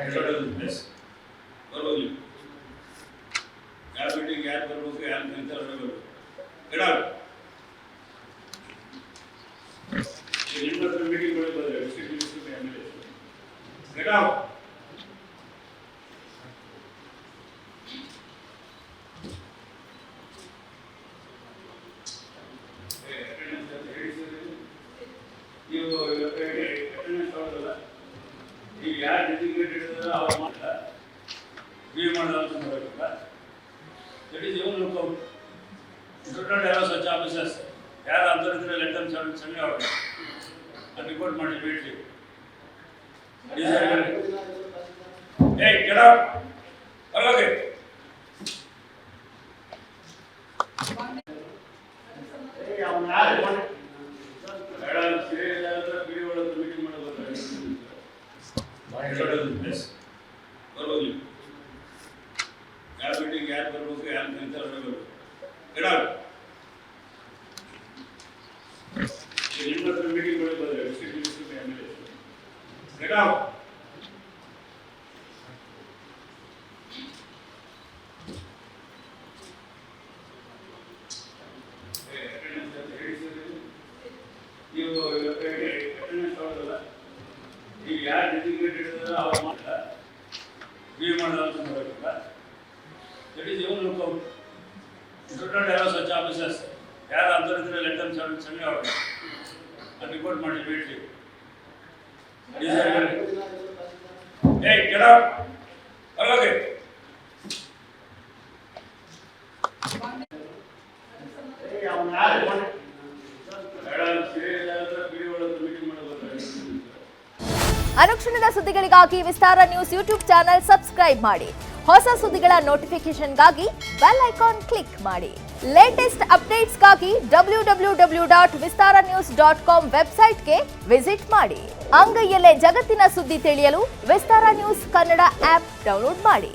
Place ಬರ್ಬೋದು. ಯಾರು meeting ಯಾರು ಬರ್ಬೇಕು, ಯಾರು ನಿಂತಾರೆ ಬರ್ಬೇಕು. ನಿಮ್ಮ ಹತ್ರ ಮೀಟಿಂಗ್ ಬಂದರೆ district minister MLA get out. ನೀವು ಅಟೆಂಡೆನ್ಸ್ ತಗೊಳ್ಳೋಲ್ಲ. ಈಗ ಯಾರು ಡೆಸಿಗ್ನೇಟೆಡ್ ಇದ್ದಾರೆ ಅವ್ರು ಮಾತ್ರ ಬಿ ಮಾಡೋದು ಮಾಡಬೇಕಲ್ಲ. That is your lookout. You should not have such officers. ಯಾರು ಅಂತರಿದ್ರೆ let them send out and report ಮಾಡಿ immediately. Hey, get out. Okay. Hey, ಅವನು ಯಾರು? ಬರ್ಬೋದು. ಯಾರು ಮೀಟಿಂಗ್ ಯಾರು ಬರ್ಬೇಕು, ಯಾರು ನಿಂತಾರೆ ಬರ್ಬೇಕು. ನಿಮ್ಮ ಹತ್ರ ಮೀಟಿಂಗ್ ಬಂದರೆ district minister MLA get out. ನೀವು ಅಟೆಂಡೆನ್ಸ್ ತಗೊಳ್ಳೋಲ್ಲ. ಈಗ ಯಾರು ಡೆಸಿಗ್ನೇಟೆಡ್ ಇದ್ದಾರೆ ಅವ್ರು ಮಾತ್ರ ಬಿ ಮಾಡೋದು ಮಾಡಬೇಕಲ್ಲ. That is your lookout. You should not have such officers. ಯಾರು ಅಂತರಿದ್ರೆ let them send out and report ಮಾಡಿ immediately. Hey, get out. Okay. Hey, ಅವನು ಯಾರು? ಅನುಕ್ಷಣದ ಸುದ್ದಿಗಳಿಗಾಗಿ ವಿಸ್ತಾರ ನ್ಯೂಸ್ ಯೂಟ್ಯೂಬ್ ಚಾನೆಲ್ ಸಬ್ಸ್ಕ್ರೈಬ್ ಮಾಡಿ. ಹೊಸ ಸುದ್ದಿಗಳ ನೋಟಿಫಿಕೇಶನ್ಗಾಗಿ ಬೆಲ್ ಐಕಾನ್ ಕ್ಲಿಕ್ ಮಾಡಿ. ಲೇಟೆಸ್ಟ್ ಅಪ್ಡೇಟ್ಸ್ಗಾಗಿ www.vistaranews.com ವೆಬ್ಸೈಟ್ಗೆ ವಿಸಿಟ್ ಮಾಡಿ. ಅಂಗೈಯಲ್ಲೇ ಜಗತ್ತಿನ ಸುದ್ದಿ ತಿಳಿಯಲು ವಿಸ್ತಾರ ನ್ಯೂಸ್ ಕನ್ನಡ ಆಪ್ ಡೌನ್ಲೋಡ್ ಮಾಡಿ.